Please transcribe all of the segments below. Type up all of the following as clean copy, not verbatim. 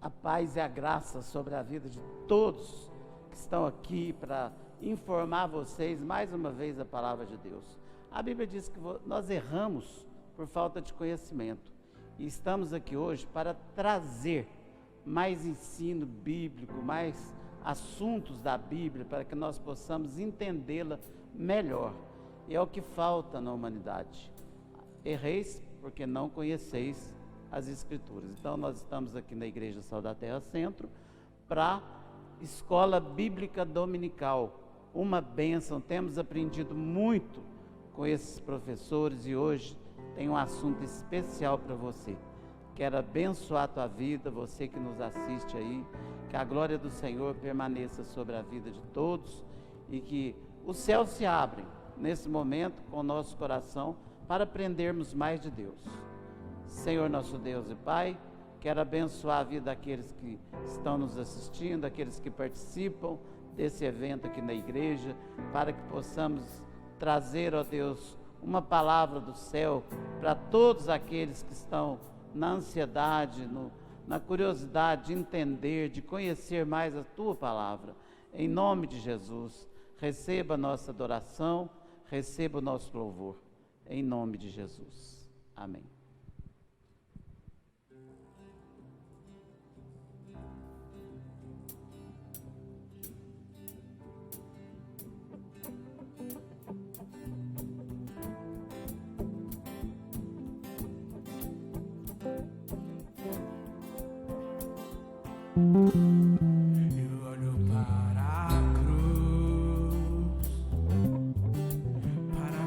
A paz e a graça sobre a vida de todos que estão aqui para informar vocês mais uma vez a palavra de Deus. A Bíblia diz que nós erramos por falta de conhecimento e estamos aqui hoje para trazer mais ensino bíblico, mais assuntos da Bíblia para que nós possamos entendê-la melhor. E é o que falta na humanidade. Erreis porque não conheceis as Escrituras. Então nós estamos aqui na Igreja Sal da Terra Centro para Escola Bíblica Dominical, uma bênção. Temos aprendido muito com esses professores e hoje tem um assunto especial para você. Quero abençoar a tua vida, você que nos assiste aí, que a glória do Senhor permaneça sobre a vida de todos e que os céus se abrem nesse momento com o nosso coração para aprendermos mais de Deus. Senhor nosso Deus e Pai, quero abençoar a vida daqueles que estão nos assistindo, daqueles que participam desse evento aqui na igreja, para que possamos trazer, ó Deus, uma palavra do céu para todos aqueles que estão na ansiedade, na curiosidade de entender, de conhecer mais a Tua palavra. Em nome de Jesus, receba a nossa adoração, receba o nosso louvor. Em nome de Jesus. Amém. Eu olho para a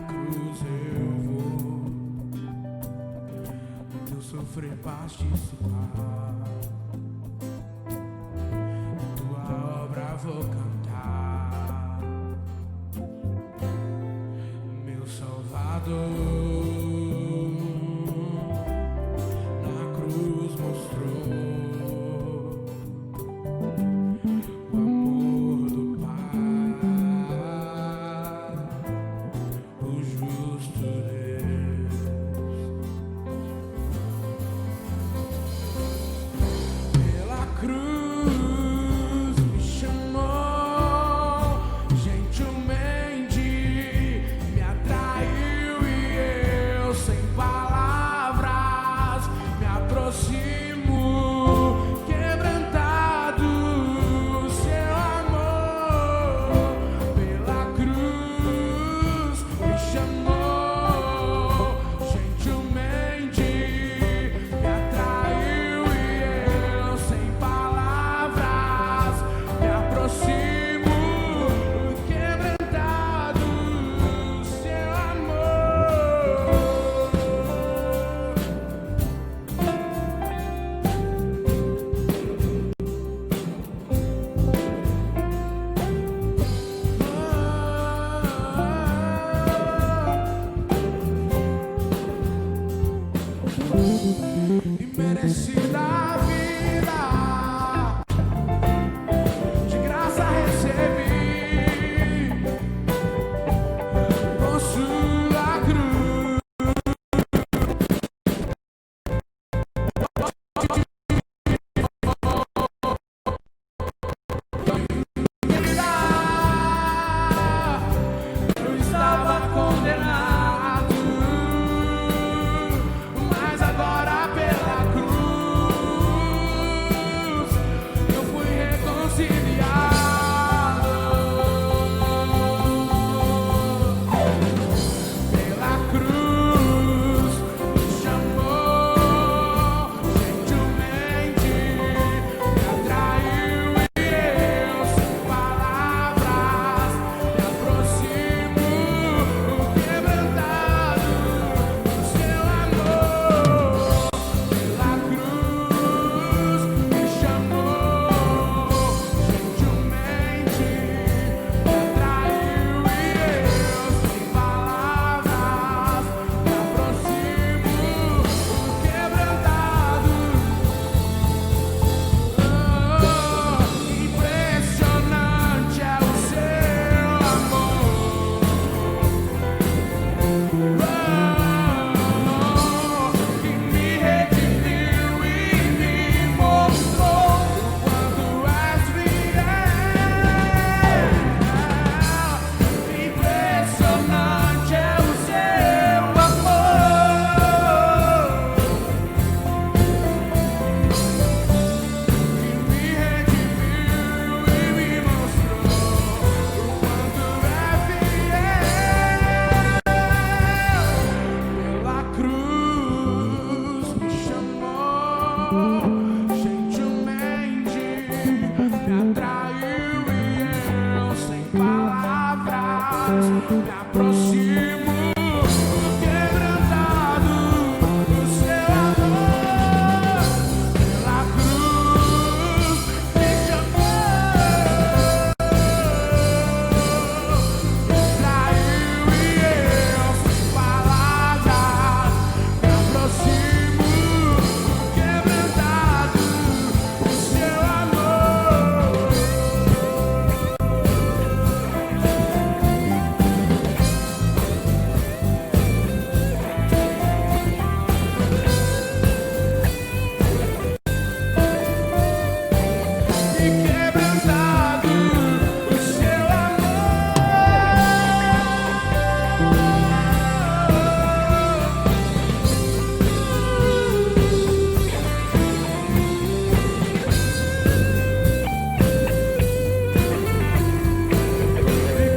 cruz eu vou, do sofrer participar, tua obra vou cantar, meu Salvador. me aproximo quebrantado do seu amor. Pela cruz me chamou, traiu e eu sem palavras me aproximo quebrantado do seu amor. E quebrantado o seu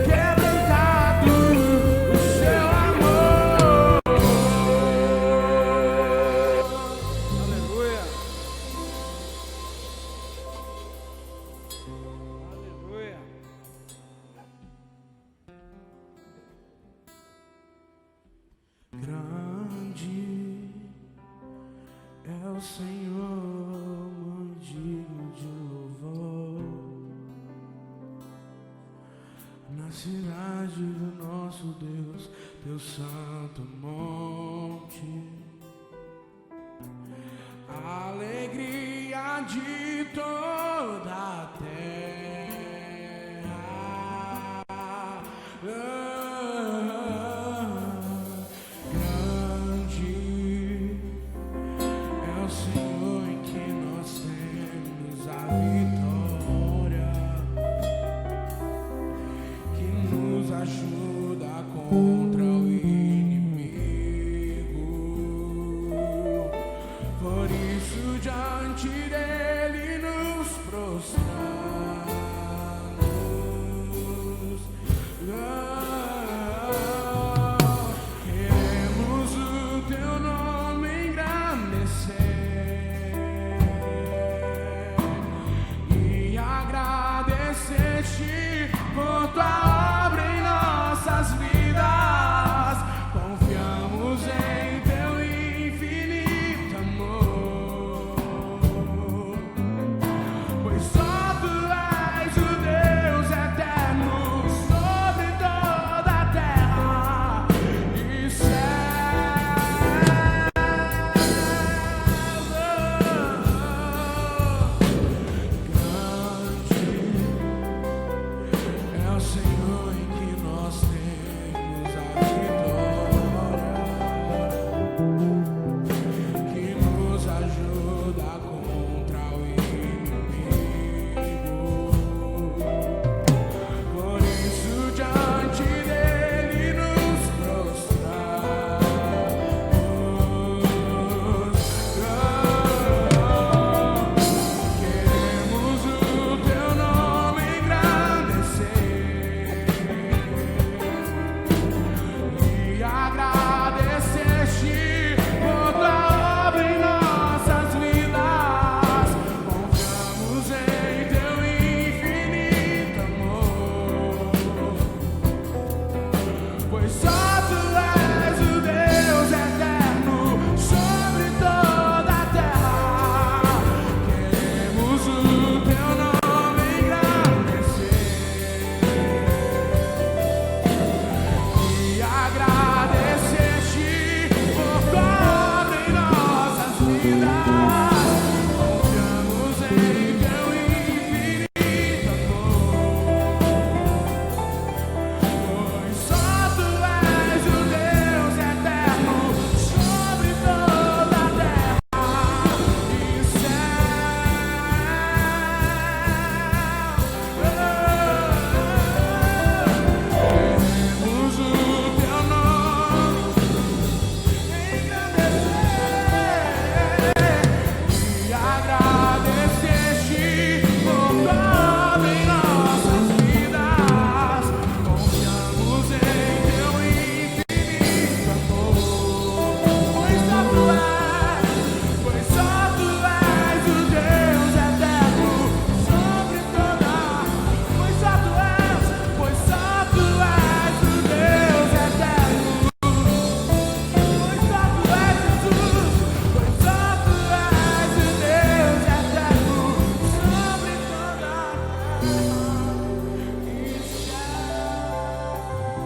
quebrantado o seu amor. Aleluia. Aleluia. Grande é o Senhor, muito digno de louvor. Na cidade do nosso Deus, teu santo monte, a alegria de toda a terra. Grande é o Senhor em que nós temos a vitória, que nos ajuda contra o inimigo. Por isso diante dele nos prostramos. Queremos o teu nome engrandecer e agradecer-te por tua obra em nossas vidas.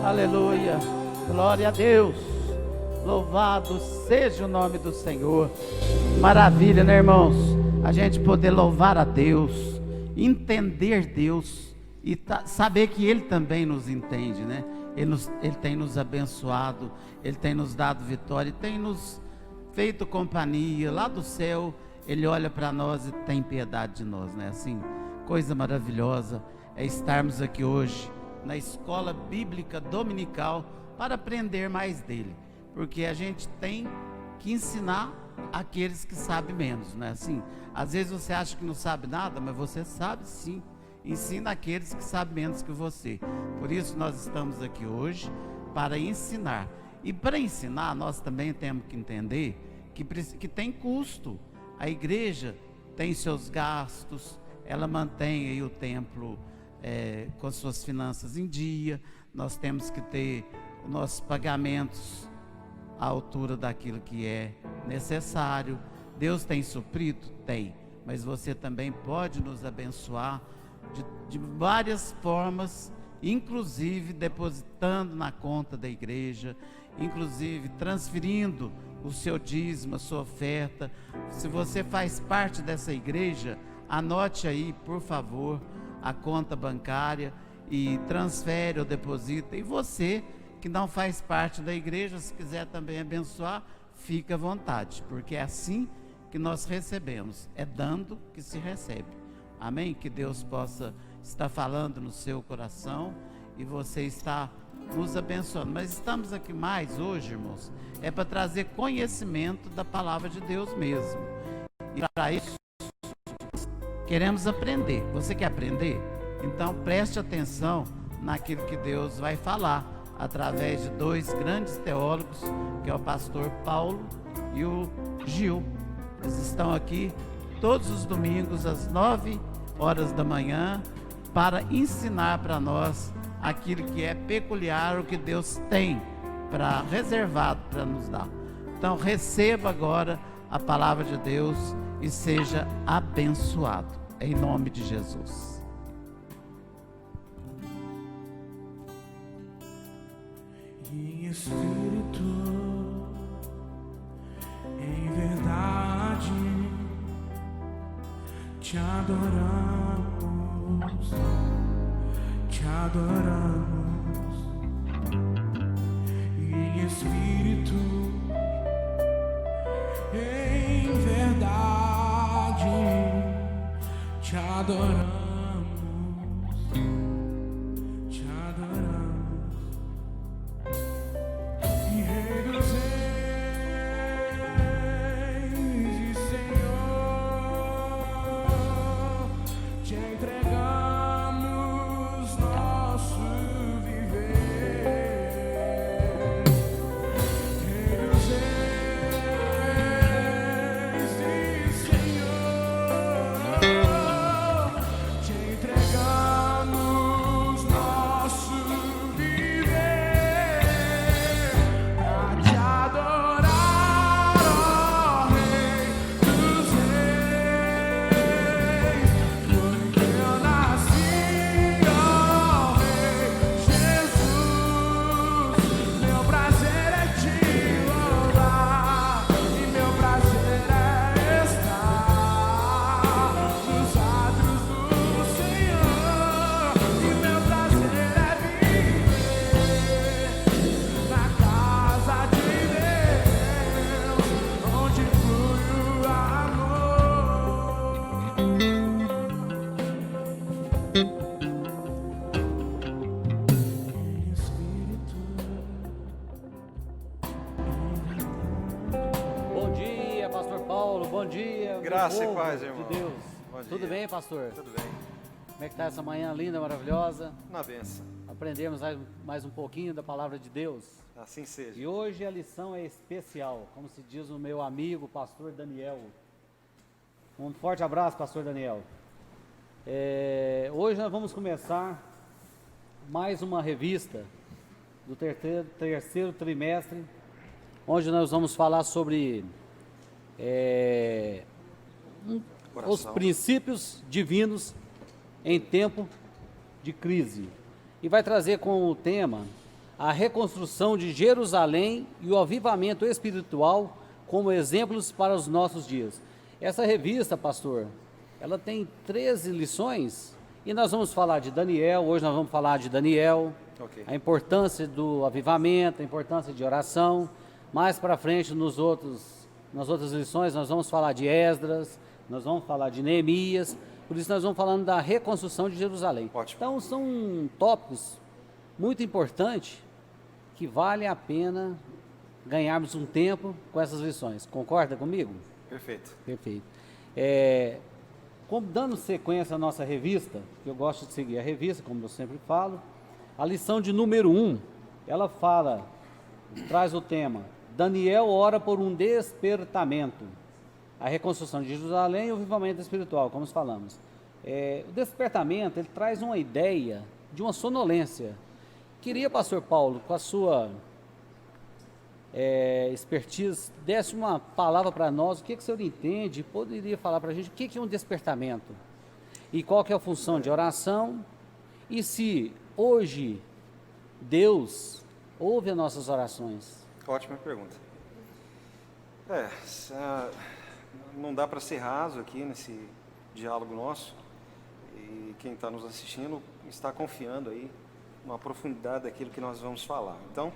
Aleluia. Glória a Deus. Louvado seja o nome do Senhor. Maravilha, né, irmãos? A gente poder louvar a Deus, entender Deus e saber que Ele também nos entende, né? Ele tem nos abençoado, Ele tem nos dado vitória, tem nos feito companhia. Lá do céu, Ele olha para nós e tem piedade de nós, né? Assim, coisa maravilhosa é estarmos aqui hoje na escola bíblica dominical para aprender mais dele, porque a gente tem que ensinar aqueles que sabem menos, né? Assim, às vezes você acha que não sabe nada, mas você sabe sim. Ensina aqueles que sabem menos que você. Por isso nós estamos aqui hoje para ensinar. E para ensinar, nós também temos que entender que tem custo. A igreja tem seus gastos, ela mantém aí o templo com suas finanças em dia. Nós temos que ter os nossos pagamentos à altura daquilo que é necessário. Deus tem suprido? Tem. Mas você também pode nos abençoar de várias formas, inclusive depositando na conta da igreja, inclusive transferindo o seu dízimo, a sua oferta. Se você faz parte dessa igreja, anote aí, por favor, a conta bancária e transfere ou deposita. E você que não faz parte da igreja, se quiser também abençoar, fique à vontade, porque é assim que nós recebemos, é dando que se recebe. Amém? Que Deus possa estar falando no seu coração e você está nos abençoando. Mas estamos aqui mais hoje, irmãos, é para trazer conhecimento da palavra de Deus mesmo. E para isso, queremos aprender. Você quer aprender? Então preste atenção naquilo que Deus vai falar através de dois grandes teólogos, que é o pastor Paulo e o Gil. Eles estão aqui todos os domingos às 9 horas da manhã para ensinar para nós aquilo que é peculiar, o que Deus tem reservado para nos dar. Então receba agora a palavra de Deus e seja abençoado em nome de Jesus. Em espírito, em verdade, te adoramos, te adoramos. Em espírito, em verdade, te adoramos, te adoramos. E Rei dos Reis e Senhor, te entregamos nosso viver. Rei dos Reis e Senhor, te entregamos nosso viver pra te adorar, ó Rei dos Reis. Foi que eu nasci, ó Rei Jesus. Meu prazer é te louvar e meu prazer é estar nos atos do Senhor. E meu prazer é viver na casa de Deus, onde flui o amor. Em espírito, Bom dia, pastor Paulo, bom dia. meu Graça e povo paz, irmão. de Deus. Bom Tudo dia. bem, pastor? Tudo bem? Como é que está essa manhã linda, maravilhosa? Na benção. Aprendemos mais um pouquinho da palavra de Deus. Assim seja. E hoje a lição é especial, como se diz o meu amigo, pastor Daniel. Um forte abraço, pastor Daniel. Hoje nós vamos começar mais uma revista do terceiro trimestre, onde nós vamos falar sobre os Oração. princípios divinos em tempo de crise. E vai trazer com o tema a reconstrução de Jerusalém e o avivamento espiritual como exemplos para os nossos dias. Essa revista, pastor, ela tem 13 lições e nós vamos falar de Daniel, hoje nós vamos falar de Daniel, a importância do avivamento, a importância de oração. Mais para frente, nas outras lições, nós vamos falar de Esdras, nós vamos falar de Neemias, por isso nós vamos falando da reconstrução de Jerusalém. Ótimo. Então são tópicos muito importantes que vale a pena ganharmos um tempo com essas lições. Concorda comigo? Perfeito. Perfeito. Como dando sequência à nossa revista, que eu gosto de seguir a revista, como eu sempre falo, a lição de número 1, ela traz o tema, Daniel ora por um despertamento, a reconstrução de Jerusalém e o avivamento espiritual, como falamos. O despertamento, ele traz uma ideia de uma sonolência. Queria, pastor Paulo, com a sua expertise, desse uma palavra para nós, o que o senhor entende, poderia falar para a gente o que é um despertamento e qual que é a função de oração e se hoje Deus ouve as nossas orações. Ótima pergunta. Não dá para ser raso aqui nesse diálogo nosso e quem está nos assistindo está confiando aí na profundidade daquilo que nós vamos falar. Então,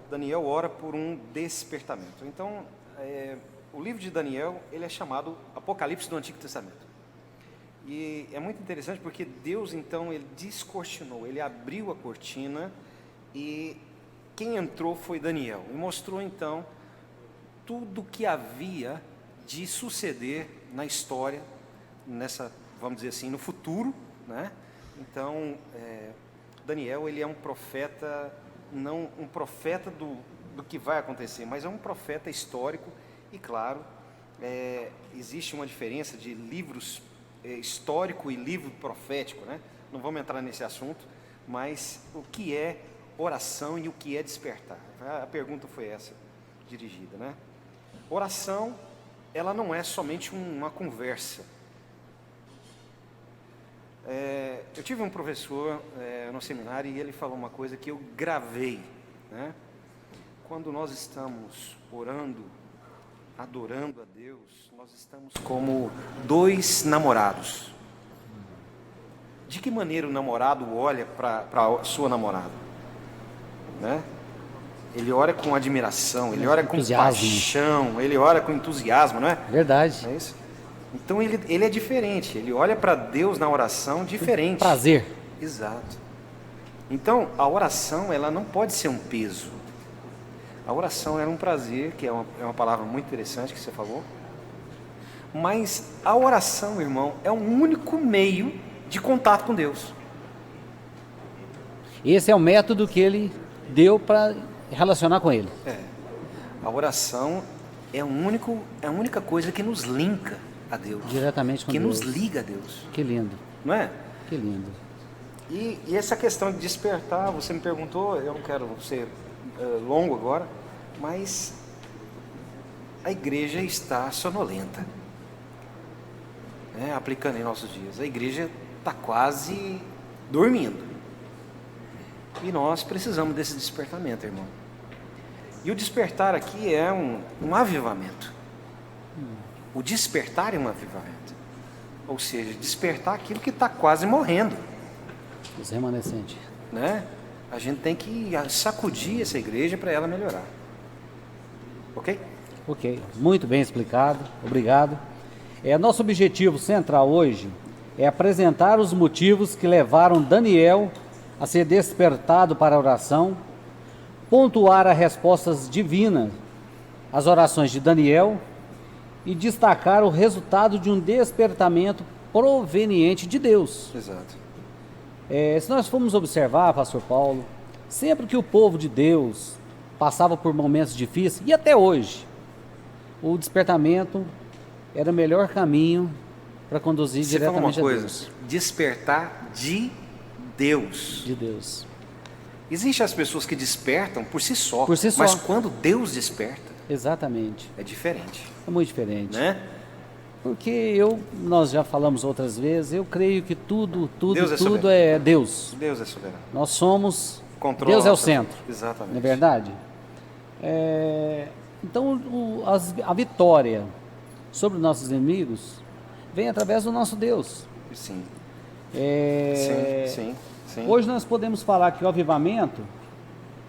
Daniel ora por um despertamento. Então, o livro de Daniel, ele é chamado Apocalipse do Antigo Testamento. E é muito interessante porque Deus, então, ele descortinou, ele abriu a cortina e quem entrou foi Daniel. E mostrou, então, tudo o que havia de suceder na história, vamos dizer assim, no futuro, né? Então, Daniel, ele é um profeta, não um profeta do que vai acontecer, mas é um profeta histórico e, claro, existe uma diferença de livros histórico e livro profético, né? Não vamos entrar nesse assunto, mas o que é oração e o que é despertar? A pergunta foi essa, dirigida, né? Oração, ela não é somente uma conversa. Eu tive um professor no seminário e ele falou uma coisa que eu gravei, né? Quando nós estamos orando, adorando a Deus, nós estamos como dois namorados. De que maneira o namorado olha para a sua namorada? Né? Ele ora com admiração, ele ora com paixão, ele ora com entusiasmo, não é? Verdade. Não é isso? Então ele é diferente, ele olha para Deus na oração diferente. Prazer. Exato. Então a oração, ela não pode ser um peso. A oração é um prazer, que é uma palavra muito interessante que você falou. Mas a oração, irmão, é um único meio de contato com Deus. Esse é o método que ele deu para relacionar com ele. A oração é a única coisa que nos linka a Deus. Diretamente com que Deus. Que nos liga a Deus. Que lindo. Não é? Que lindo. E essa questão de despertar, você me perguntou, eu não quero ser longo agora, mas a igreja está sonolenta, né? Aplicando em nossos dias, a igreja está quase dormindo, e nós precisamos desse despertamento, irmão. E o despertar aqui é um avivamento. O despertar é um avivamento, ou seja, despertar aquilo que está quase morrendo, os remanescentes, né? A gente tem que sacudir essa igreja para ela melhorar. Ok? Ok, muito bem explicado, obrigado. Nosso objetivo central hoje é apresentar os motivos que levaram Daniel a ser despertado para a oração, pontuar as respostas divinas às orações de Daniel e destacar o resultado de um despertamento proveniente de Deus. Exato. Se nós formos observar, pastor Paulo, sempre que o povo de Deus passava por momentos difíceis, e até hoje, o despertamento era o melhor caminho para conduzir Você diretamente falou uma a coisa, Deus. despertar de Deus. De Deus. Existem as pessoas que despertam por si só, Por si só. mas quando Deus desperta, Exatamente. é diferente, É muito diferente. né? Porque nós já falamos outras vezes, eu creio que tudo Deus é é soberano. Deus. Deus é soberano. Nós somos Controla Deus é o nossa vida. centro, Exatamente. não é verdade? Então, a vitória sobre os nossos inimigos vem através do nosso Deus. Sim. É, Sim. Hoje nós podemos falar que o avivamento,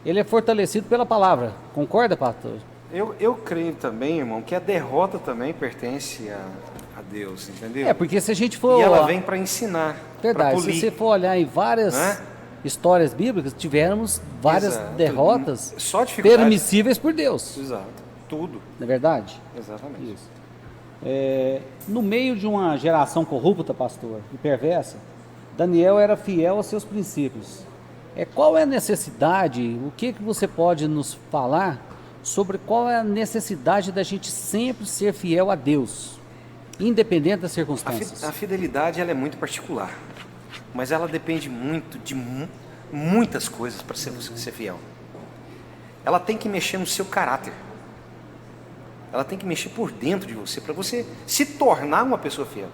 ele é fortalecido pela palavra. Concorda, pastor? Eu creio também, irmão, que a derrota também pertence a Deus, entendeu? Porque se a gente for... E ela vem para ensinar, para Verdade, polir. se você for olhar em várias Né? histórias bíblicas, tivemos várias Exato. derrotas Só dificuldade. permissíveis por Deus. Exato. Tudo. Não é verdade? Exatamente. Isso. No meio de uma geração corrupta, pastor, e perversa, Daniel era fiel aos seus princípios. Qual é a necessidade, o que você pode nos falar sobre qual é a necessidade da gente sempre ser fiel a Deus, independente das circunstâncias? A fidelidade ela é muito particular, mas ela depende muito de muitas coisas para ser fiel. Ela tem que mexer no seu caráter. Ela tem que mexer por dentro de você, para você se tornar uma pessoa fiel.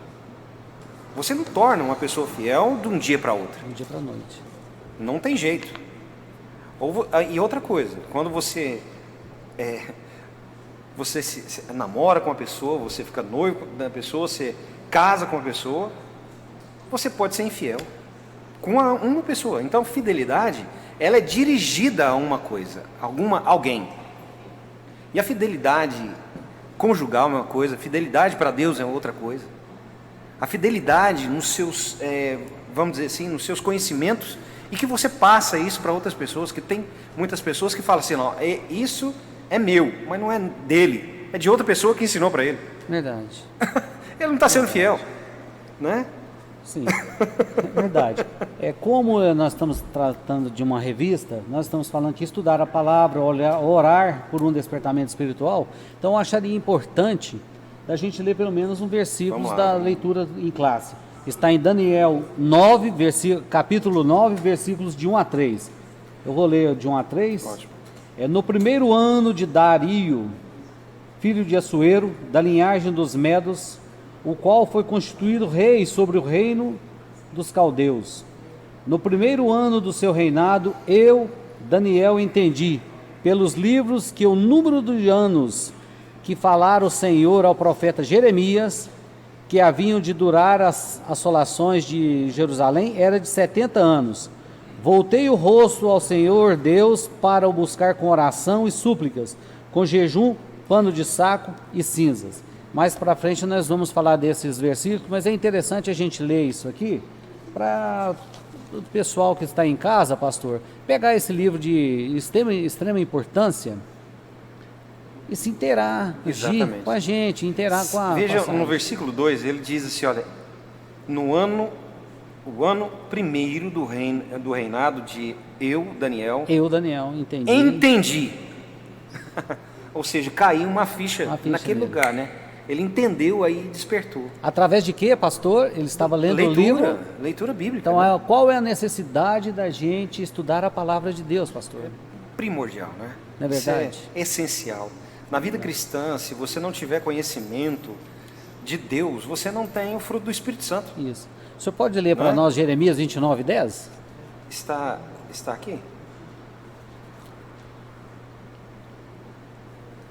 Você não torna uma pessoa fiel de um dia para outro. De um dia para a noite. Não tem jeito. E outra coisa, quando você se namora com uma pessoa, você fica noivo da pessoa, você casa com uma pessoa, você pode ser infiel com uma pessoa. Então, fidelidade, ela é dirigida a uma coisa, alguém. E a fidelidade conjugal é uma coisa, a fidelidade para Deus é outra coisa. A fidelidade nos seus, vamos dizer assim, nos seus conhecimentos, e que você passa isso para outras pessoas, que tem muitas pessoas que falam assim, não, isso é meu, mas não é dele, é de outra pessoa que ensinou para ele. Verdade. Ele não está sendo fiel, né? Sim, verdade. Como nós estamos tratando de uma revista, nós estamos falando que estudar a palavra, orar por um despertamento espiritual, então eu acharia importante da gente ler pelo menos um versículo da leitura em classe. Está em Daniel 9, capítulo 9, versículos de 1 a 3. Eu vou ler de 1 a 3. Ótimo. No primeiro ano de Dario, filho de Assuero, da linhagem dos Medos, o qual foi constituído rei sobre o reino dos caldeus. No primeiro ano do seu reinado, eu, Daniel, entendi, pelos livros, que o número de anos que falara o Senhor ao profeta Jeremias, que haviam de durar as assolações de Jerusalém, era de 70 anos. Voltei o rosto ao Senhor Deus para o buscar com oração e súplicas, com jejum, pano de saco e cinzas. Mais para frente nós vamos falar desses versículos, mas é interessante a gente ler isso aqui, para o pessoal que está em casa, pastor, pegar esse livro de extrema importância e se inteirar, agir com a gente, inteirar com a Veja, passagem. no versículo 2, ele diz assim, olha, o ano primeiro do reinado de eu, Daniel, entendi. Entendi. Ou seja, caiu uma ficha naquele nele. lugar, né? Ele entendeu aí e despertou. Através de quê, pastor? Ele estava lendo o livro. Leitura bíblica. Então, né? qual é a necessidade da gente estudar a palavra de Deus, pastor? Primordial, né? Não é verdade? Isso é essencial. Na vida cristã, se você não tiver conhecimento de Deus, você não tem o fruto do Espírito Santo. Isso. O senhor pode ler para Não é? nós Jeremias 29, 10? Está aqui?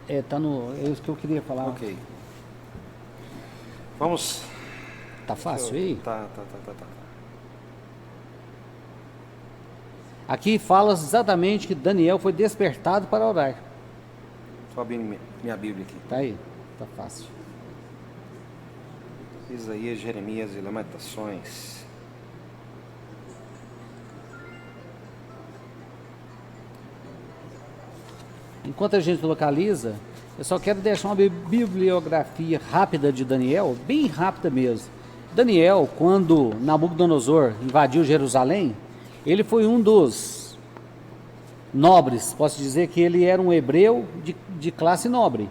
É isso que eu queria falar. Ok. Vamos. Tá fácil aí? Tá. Aqui fala exatamente que Daniel foi despertado para orar. Só abrindo minha Bíblia aqui. Tá aí, tá fácil. Isaías, Jeremias e Lamentações. Enquanto a gente localiza, eu só quero deixar uma bibliografia rápida de Daniel, bem rápida mesmo. Daniel, quando Nabucodonosor invadiu Jerusalém, ele foi um dos nobres, posso dizer que ele era um hebreu de classe nobre.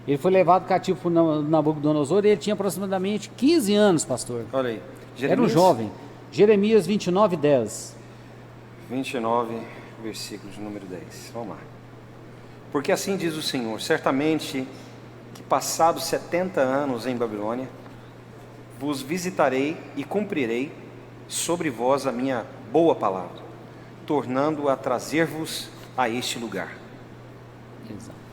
Ele foi levado cativo por Nabucodonosor e ele tinha aproximadamente 15 anos, pastor. Olha aí. Era um jovem. Jeremias 29, 10. 29, versículo de número 10. Vamos lá. Porque assim diz o Senhor, certamente que passados 70 anos em Babilônia, vos visitarei e cumprirei sobre vós a minha boa palavra. tornando a trazer-vos a este lugar. Exato.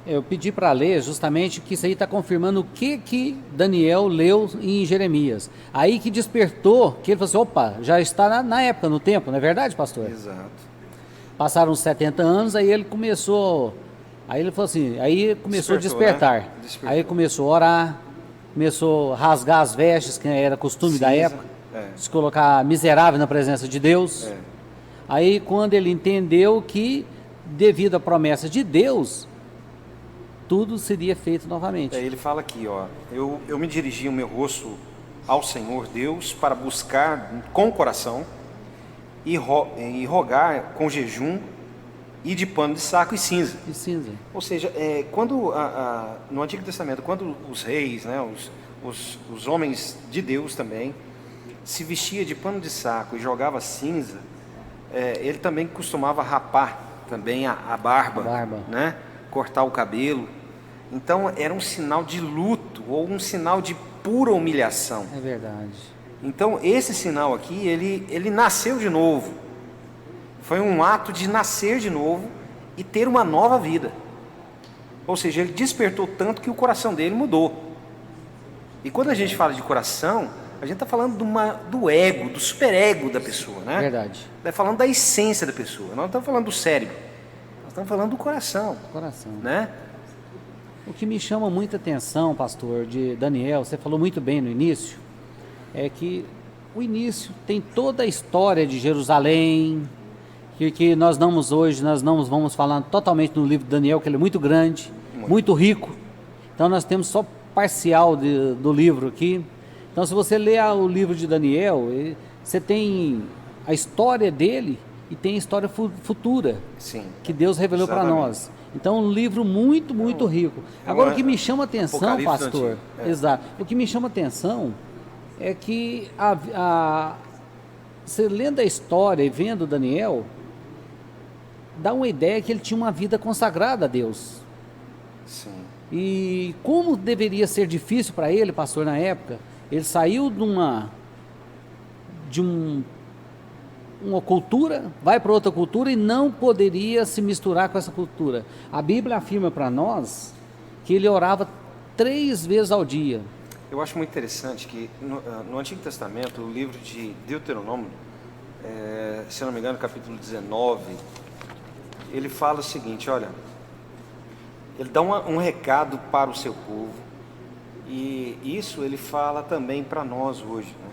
Eu pedi para ler justamente que isso aí está confirmando o que Daniel leu em Jeremias. Aí que despertou, que ele falou assim, opa, já está na época, no tempo, não é verdade, pastor? Exato. Passaram uns 70 anos, aí ele começou, aí ele falou assim, aí começou a despertar. Né? Despertou. Aí começou a orar, começou a rasgar as vestes, que era costume da Cinza, época, é. se colocar miserável na presença de Deus. É. Aí quando ele entendeu que, devido à promessa de Deus, tudo seria feito novamente. Ele fala aqui, ó, eu me dirigi o meu rosto ao Senhor Deus para buscar com o coração e rogar com jejum e de pano de saco e cinza. E cinza. Ou seja, quando no Antigo Testamento, quando os reis, né, os homens de Deus também, se vestia de pano de saco e jogava cinza, ele também costumava rapar também a barba, né, cortar o cabelo. Então era um sinal de luto ou um sinal de pura humilhação. É verdade. Então esse sinal aqui, ele nasceu de novo. Foi um ato de nascer de novo e ter uma nova vida. Ou seja, ele despertou tanto que o coração dele mudou. E quando a gente fala de coração, a gente está falando do ego, do superego da pessoa, né? Verdade. Está falando da essência da pessoa. Nós não estamos falando do cérebro. Nós estamos falando do coração. Coração. Né? O que me chama muita atenção, pastor, de Daniel, você falou muito bem no início, é que o início tem toda a história de Jerusalém, que nós não vamos falar totalmente no livro de Daniel, que ele é muito grande, muito rico. Então nós temos só parcial do livro aqui. Então se você ler o livro de Daniel, você tem a história dele e tem a história futura. Sim. Que Deus revelou para nós. Então, um livro muito, muito rico. Agora, o que me chama atenção, pastor, exato, o que me chama atenção é que você lendo a história e vendo Daniel, dá uma ideia que ele tinha uma vida consagrada a Deus. Sim. E como deveria ser difícil para ele, pastor, na época, ele saiu de uma cultura, vai para outra cultura e não poderia se misturar com essa cultura. A Bíblia afirma para nós que ele orava 3 vezes ao dia. Eu acho muito interessante que no Antigo Testamento, o livro de Deuteronômio, se eu não me engano, capítulo 19, ele fala o seguinte, olha, ele dá um recado para o seu povo, e isso ele fala também para nós hoje, né?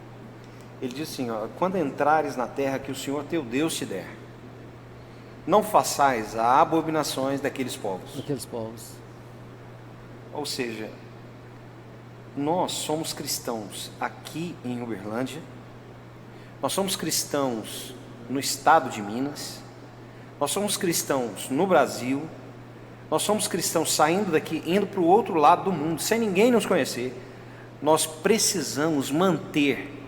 Ele diz assim, ó, quando entrares na terra que o Senhor teu Deus te der, não façais as abominações daqueles povos. Ou seja, nós somos cristãos aqui em Uberlândia, nós somos cristãos no estado de Minas, nós somos cristãos no Brasil, nós somos cristãos saindo daqui, indo para o outro lado do mundo, sem ninguém nos conhecer. Nós precisamos manter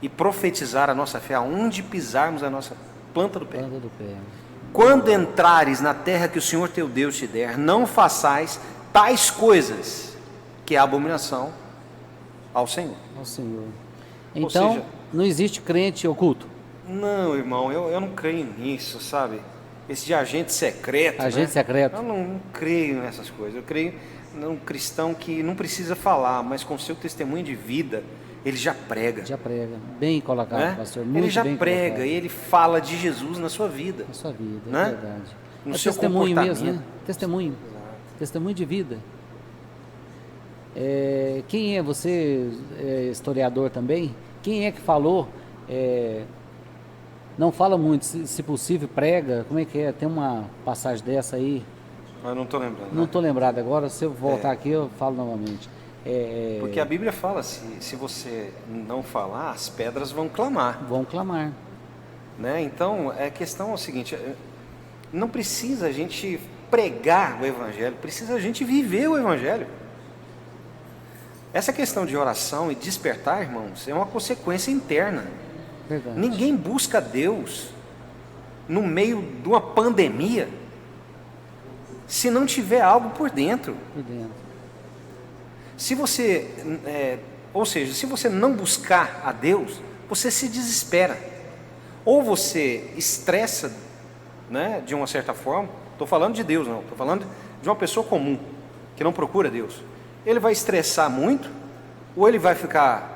e profetizar a nossa fé aonde pisarmos a nossa planta do pé. Quando entrares na terra que o Senhor teu Deus te der, não façais tais coisas que é abominação ao Senhor. Então, seja, não existe crente oculto. Não, irmão, eu não creio nisso, sabe? Esse de agente secreto. Agente secreto. Eu não creio nessas coisas. Eu creio num cristão que não precisa falar, mas com seu testemunho de vida, ele já prega. Bem colocado, pastor. Muito ele já bem prega colocado. E ele fala de Jesus na sua vida. Na sua vida, né? É verdade. No é seu testemunho comportamento. mesmo, né? Testemunho. Exato. Testemunho de vida. Quem é você, historiador também? Quem é que falou? Não fala muito, se possível, prega. Como é que é? Tem uma passagem dessa aí? Eu não estou lembrando. Não estou lembrado agora. Se eu voltar aqui, eu falo novamente. Porque a Bíblia fala, se você não falar, as pedras vão clamar. Né? Então, a questão é o seguinte, não precisa a gente pregar o Evangelho, precisa a gente viver o Evangelho. Essa questão de oração e despertar, irmãos, é uma consequência interna. Verdade. Ninguém busca Deus no meio de uma pandemia se não tiver algo por dentro. Se você, ou seja, se você não buscar a Deus, você se desespera. Ou você estressa, né, de uma certa forma, estou falando de Deus não, estou falando de uma pessoa comum, que não procura Deus. Ele vai estressar muito, ou ele vai ficar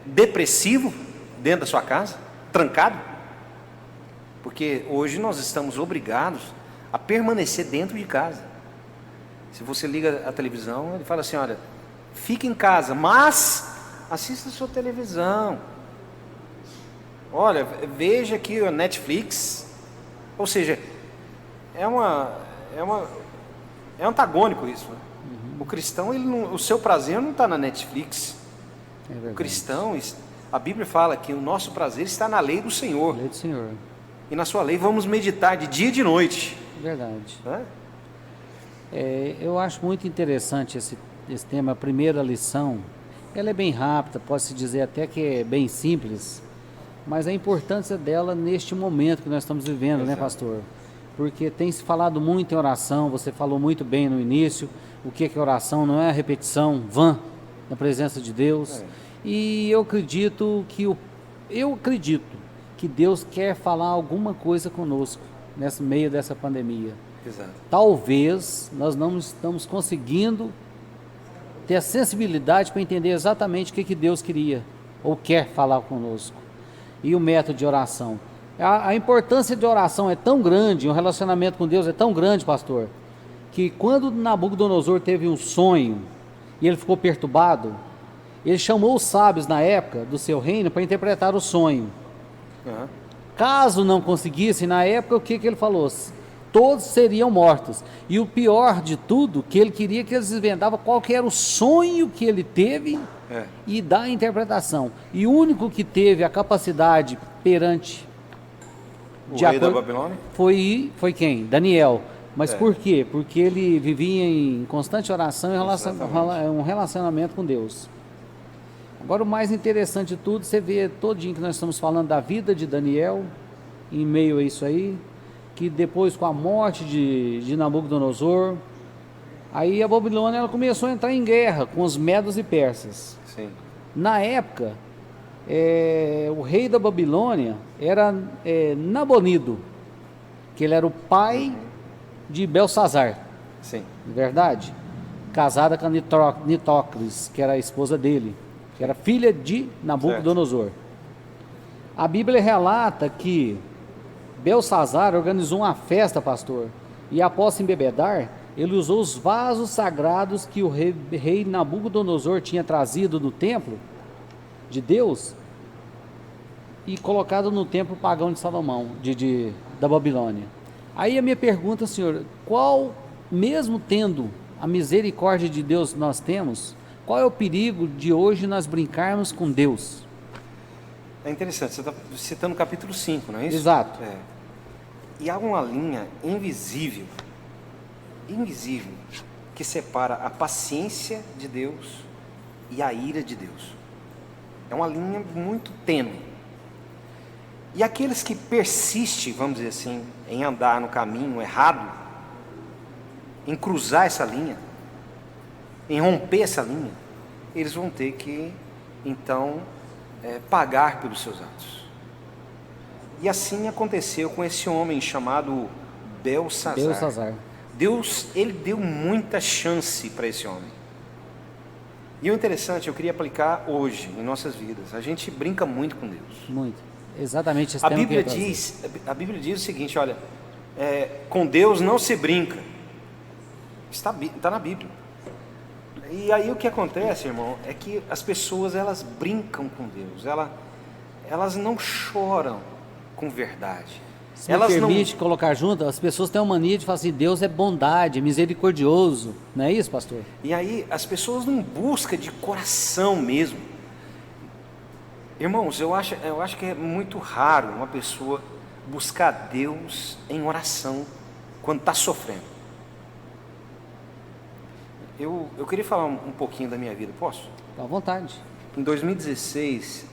depressivo dentro da sua casa, trancado, porque hoje nós estamos obrigados a permanecer dentro de casa. Se você liga a televisão, ele fala assim, olha, fica em casa, mas assista a sua televisão, olha, veja aqui o Netflix. Ou seja, é antagônico isso, né? O cristão, o seu prazer não está na Netflix. O cristão, a Bíblia fala que o nosso prazer está na lei do Senhor. Lei do Senhor. E na sua lei vamos meditar de dia e de noite. Verdade. Né? Eu acho muito interessante esse tema, a primeira lição. Ela é bem rápida, pode-se dizer até que é bem simples, mas a importância dela neste momento que nós estamos vivendo, né, pastor? Porque tem se falado muito em oração, você falou muito bem no início, o que é oração, não é a repetição vã na presença de Deus. E eu acredito que Deus quer falar alguma coisa conosco nesse meio dessa pandemia. Exato. Talvez nós não estamos conseguindo ter a sensibilidade para entender exatamente o que Deus queria ou quer falar conosco. E o método de oração. A importância de oração é tão grande, um relacionamento com Deus é tão grande, pastor, que quando Nabucodonosor teve um sonho e ele ficou perturbado, ele chamou os sábios na época do seu reino para interpretar o sonho. Uhum. Caso não conseguissem, na época, o que ele falou? Todos seriam mortos. E o pior de tudo, que ele queria que eles desvendavam qual que era o sonho que ele teve e dar a interpretação. E o único que teve a capacidade perante o rei da Babilônia foi quem? Daniel. Mas por quê? Porque ele vivia em constante oração e um relacionamento com Deus. Agora o mais interessante de tudo, você vê todinho que nós estamos falando da vida de Daniel, em meio a isso aí, que depois com a morte de Nabucodonosor, aí a Babilônia ela começou a entrar em guerra com os medos e persas. Sim. Na época, o rei da Babilônia era Nabonido, que ele era o pai de Belsazar. Sim. Verdade? Casada com a Nitocris, que era a esposa dele, que era filha de Nabucodonosor. Certo. A Bíblia relata que Belsazar organizou uma festa, pastor, e após se embebedar, ele usou os vasos sagrados que o rei Nabucodonosor tinha trazido do templo de Deus e colocado no templo pagão de Salomão, da Babilônia. Aí a minha pergunta, senhor, mesmo tendo a misericórdia de Deus que nós temos, qual é o perigo de hoje nós brincarmos com Deus? É interessante, você está citando o capítulo 5, não é isso? Exato. E há uma linha invisível, que separa a paciência de Deus e a ira de Deus. É uma linha muito tênue. E aqueles que persistem, vamos dizer assim, em andar no caminho errado, em cruzar essa linha, em romper essa linha, eles vão ter que, então, pagar pelos seus atos. E assim aconteceu com esse homem chamado Belsazar. Deus, ele deu muita chance para esse homem. E o interessante, eu queria aplicar hoje em nossas vidas. A gente brinca muito com Deus. Muito. Exatamente esse A tema Bíblia que eu a Bíblia diz o seguinte, olha, com Deus não se brinca. Está na Bíblia. E aí o que acontece, irmão, é que as pessoas, elas brincam com Deus. Elas não choram com verdade. Se me permite colocar junto, as pessoas têm uma mania de falar assim, Deus é bondade, é misericordioso, não é isso, pastor? E aí as pessoas não buscam de coração mesmo. Irmãos, eu acho que é muito raro uma pessoa buscar Deus em oração quando está sofrendo. Eu queria falar um pouquinho da minha vida, posso? À vontade. Em 2016,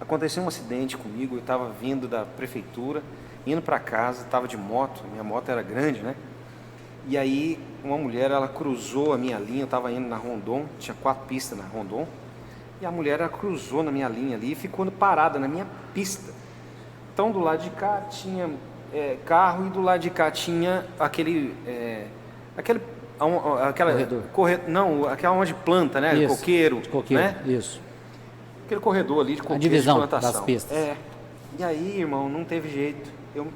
aconteceu um acidente comigo, eu estava vindo da prefeitura, indo para casa, estava de moto, minha moto era grande, né? E aí uma mulher, ela cruzou a minha linha, eu estava indo na Rondon, tinha 4 pistas na Rondon, e a mulher, ela cruzou na minha linha ali e ficou parada na minha pista. Então, do lado de cá tinha carro e do lado de cá tinha aquele aquela onde planta, né? Isso, Coqueiro, coqueiro, né? isso. Aquele corredor ali de coqueiro, divisão de plantação. das pistas. E aí, irmão, não teve jeito. Eu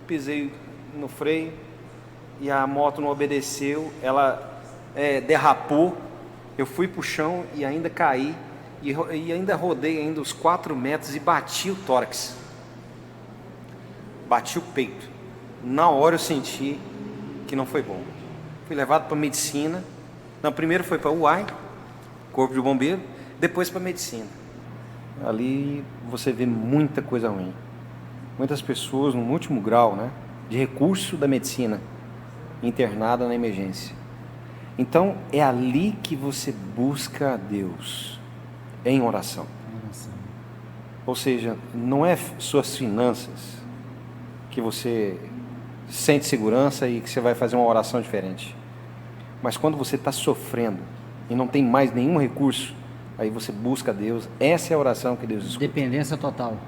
pisei no freio e a moto não obedeceu. Ela derrapou. Eu fui pro chão e ainda caí. E ainda rodei ainda os 4 metros e bati o tórax. Bati o peito. Na hora eu senti que não foi bom. Fui levado para medicina. Não, primeiro foi para o UAI, Corpo de Bombeiro, depois para medicina. Ali você vê muita coisa ruim. Muitas pessoas no último grau, né, de recurso da medicina, internada na emergência. Então é ali que você busca a Deus, em oração. Ou seja, não é suas finanças que você sente segurança e que você vai fazer uma oração diferente. Mas quando você está sofrendo e não tem mais nenhum recurso, aí você busca a Deus. Essa é a oração que Deus escuta. Dependência total.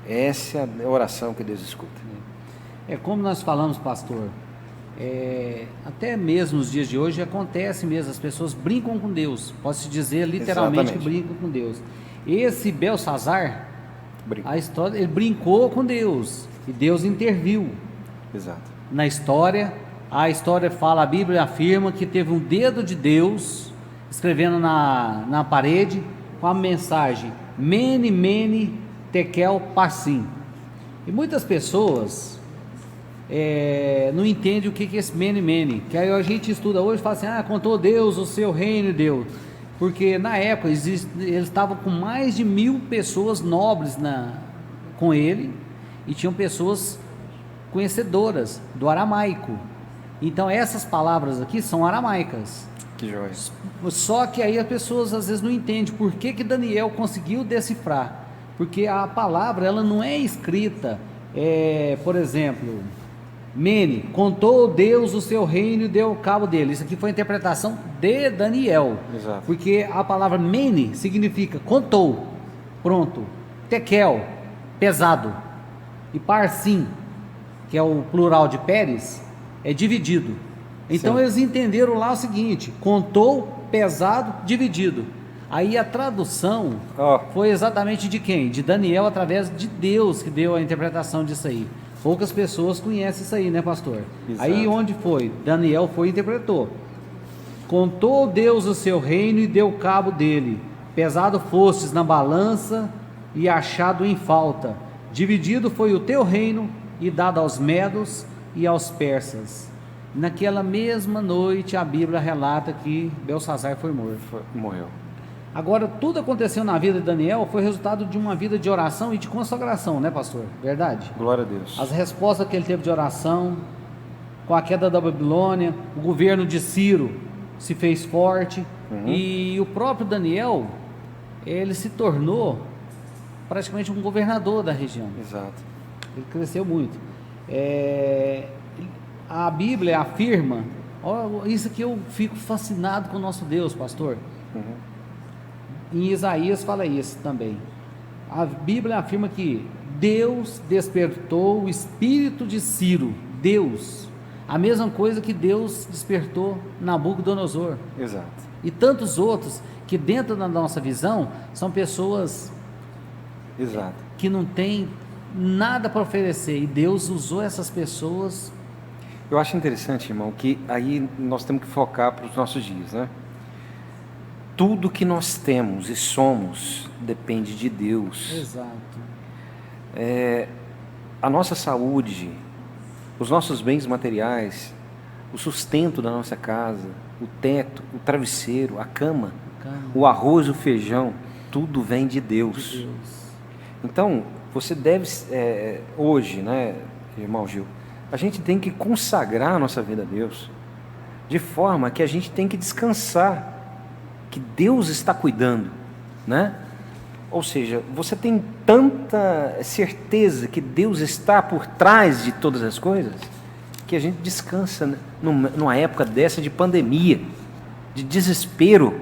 Essa é a oração que Deus escuta. É como nós falamos, pastor, até mesmo nos dias de hoje acontece mesmo, as pessoas brincam com Deus. Pode-se dizer literalmente que brincam com Deus. Esse Belsazar, a história, ele brincou com Deus e Deus interviu. Exato. Na história, a história fala, a Bíblia afirma que teve um dedo de Deus escrevendo na parede com a mensagem Mene, Mene, Tekel, Parsim. E muitas pessoas não entendem o que é esse Mene, Mene, que aí a gente estuda hoje e fala assim, contou Deus o seu reino e Deus, porque na época eles estavam com mais de 1000 pessoas nobres com ele, e tinham pessoas conhecedoras do aramaico. Então essas palavras aqui são aramaicas. Que joia. Só que aí as pessoas às vezes não entendem por que Daniel conseguiu decifrar. Porque a palavra ela não é escrita, por exemplo, Mene, contou Deus o seu reino e deu cabo dele. Isso aqui foi a interpretação de Daniel. Exato. Porque a palavra Mene significa contou, pronto. Tekel, pesado. E Parsim, que é o plural de Pérez, é dividido. Então Sim. eles entenderam lá o seguinte: contou, pesado, dividido. Aí a tradução foi exatamente de quem? De Daniel, através de Deus, que deu a interpretação disso aí. Poucas pessoas conhecem isso aí, né, pastor? Exato. Aí onde foi? Daniel foi e interpretou. Contou Deus o seu reino e deu cabo dele. Pesado fostes na balança e achado em falta. Dividido foi o teu reino e dado aos medos e aos persas. Naquela mesma noite a Bíblia relata que Belsazar foi morto. Morreu. Agora, tudo aconteceu na vida de Daniel foi resultado de uma vida de oração e de consagração, né, pastor? Verdade? Glória a Deus. As respostas que ele teve de oração, com a queda da Babilônia, o governo de Ciro se fez forte, e o próprio Daniel, ele se tornou praticamente um governador da região. Exato. Ele cresceu muito. A Bíblia afirma, isso aqui eu fico fascinado com o nosso Deus, pastor. Em Isaías fala isso também. A Bíblia afirma que Deus despertou o espírito de Ciro. Deus. A mesma coisa que Deus despertou Nabucodonosor. Exato. E tantos outros que dentro da nossa visão são pessoas Exato. que não têm nada para oferecer. E Deus usou essas pessoas. Eu acho interessante, irmão, que aí nós temos que focar para os nossos dias, né? Tudo que nós temos e somos depende de Deus. Exato. A nossa saúde, os nossos bens materiais, o sustento da nossa casa, o teto, o travesseiro, a cama, o arroz, o feijão, tudo vem de Deus. Então, você deve, hoje, né, irmão Gil, a gente tem que consagrar a nossa vida a Deus, de forma que a gente tem que descansar, que Deus está cuidando, né? Ou seja, você tem tanta certeza que Deus está por trás de todas as coisas, que a gente descansa numa época dessa de pandemia, de desespero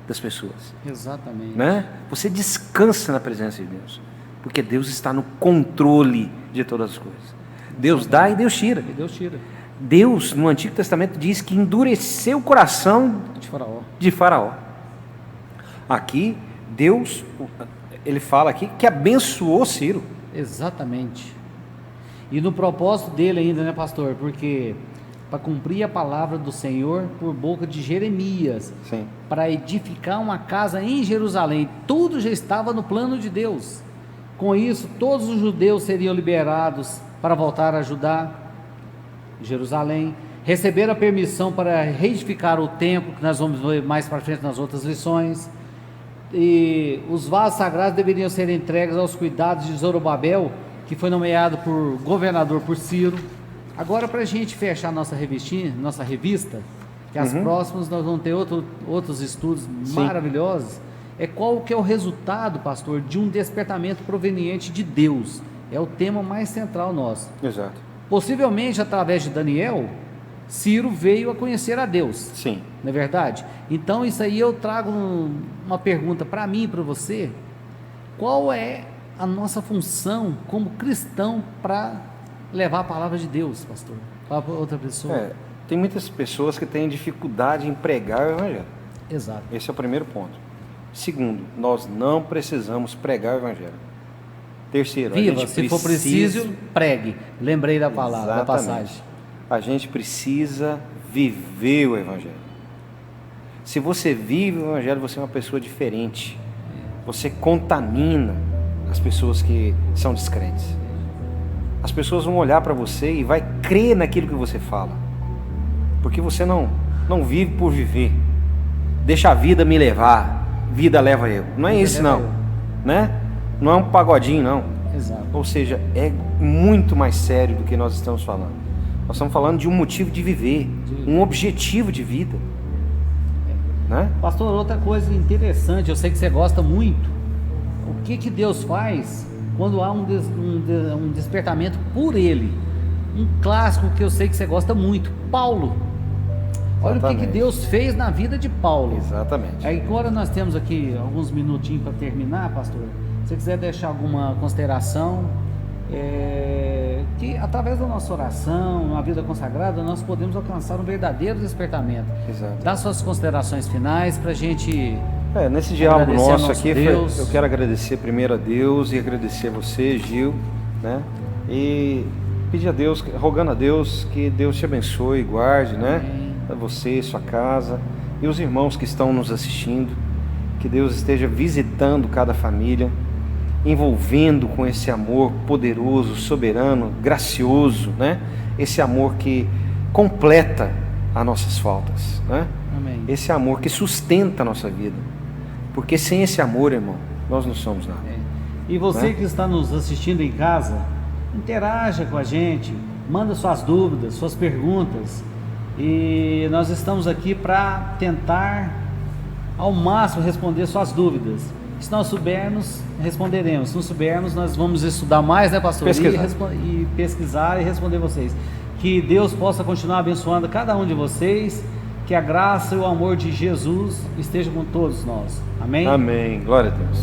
das pessoas. Exatamente. Né? Você descansa na presença de Deus. Porque Deus está no controle de todas as coisas. Deus dá e Deus tira. E Deus tira. Deus, no Antigo Testamento, diz que endureceu o coração De Faraó. Aqui, Deus, ele fala aqui que abençoou Ciro. Exatamente. E no propósito dele ainda, né, pastor? Porque para cumprir a palavra do Senhor por boca de Jeremias, Sim. para edificar uma casa em Jerusalém, tudo já estava no plano de Deus. Com isso, todos os judeus seriam liberados para voltar a Judá, Jerusalém, receberam a permissão para reedificar o templo, que nós vamos ver mais para frente nas outras lições, e os vasos sagrados deveriam ser entregues aos cuidados de Zorobabel, que foi nomeado por governador por Ciro. Agora, para a gente fechar nossa revista, que as próximas nós vamos ter outros estudos maravilhosos, qual que é o resultado, pastor, de um despertamento proveniente de Deus. É o tema mais central nosso. Exato. Possivelmente, através de Daniel, Ciro veio a conhecer a Deus. Sim. Não é verdade? Então, isso aí eu trago uma pergunta para mim e para você. Qual é a nossa função como cristão para levar a palavra de Deus, pastor? Para outra pessoa. Tem muitas pessoas que têm dificuldade em pregar o Evangelho. Exato. Esse é o primeiro ponto. Segundo, nós não precisamos pregar o Evangelho. Terceiro, Viva, a gente se for preciso, pregue. Lembrei da palavra, da passagem. A gente precisa viver o Evangelho. Se você vive o Evangelho, você é uma pessoa diferente. Você contamina as pessoas que são descrentes. As pessoas vão olhar para você e vai crer naquilo que você fala. Porque você não vive por viver. Deixa a vida me levar, vida leva eu. Não é isso não, né? Não é um pagodinho não. Exato. Ou seja, é muito mais sério do que nós estamos falando. Nós estamos falando de um motivo de viver, um objetivo de vida, né? Pastor, outra coisa interessante, eu sei que você gosta muito. O que Deus faz quando há um despertamento por Ele? Um clássico que eu sei que você gosta muito, Paulo. Olha o que Deus fez na vida de Paulo. Exatamente. Aí agora nós temos aqui alguns minutinhos para terminar, pastor. Se você quiser deixar alguma consideração, que através da nossa oração, uma vida consagrada, nós podemos alcançar um verdadeiro despertamento. Exato. Dá suas considerações finais para a gente... Nesse diálogo nosso aqui, Deus. eu quero agradecer primeiro a Deus e agradecer a você, Gil, né? E pedir a Deus, rogando a Deus que Deus te abençoe e guarde, né? A você, sua casa e os irmãos que estão nos assistindo, que Deus esteja visitando cada família, envolvendo com esse amor poderoso, soberano, gracioso, né? Esse amor que completa as nossas faltas, né? Amém. Esse amor que sustenta a nossa vida, porque sem esse amor, irmão, nós não somos nada. E você, né? que está nos assistindo em casa, interaja com a gente, manda suas dúvidas, suas perguntas, e nós estamos aqui para tentar ao máximo responder suas dúvidas. Se nós soubermos, responderemos. Se não soubermos, nós vamos estudar mais, né, pastor? E pesquisar e responder vocês. Que Deus possa continuar abençoando cada um de vocês, que a graça e o amor de Jesus estejam com todos nós. Amém? Amém. Glória a Deus.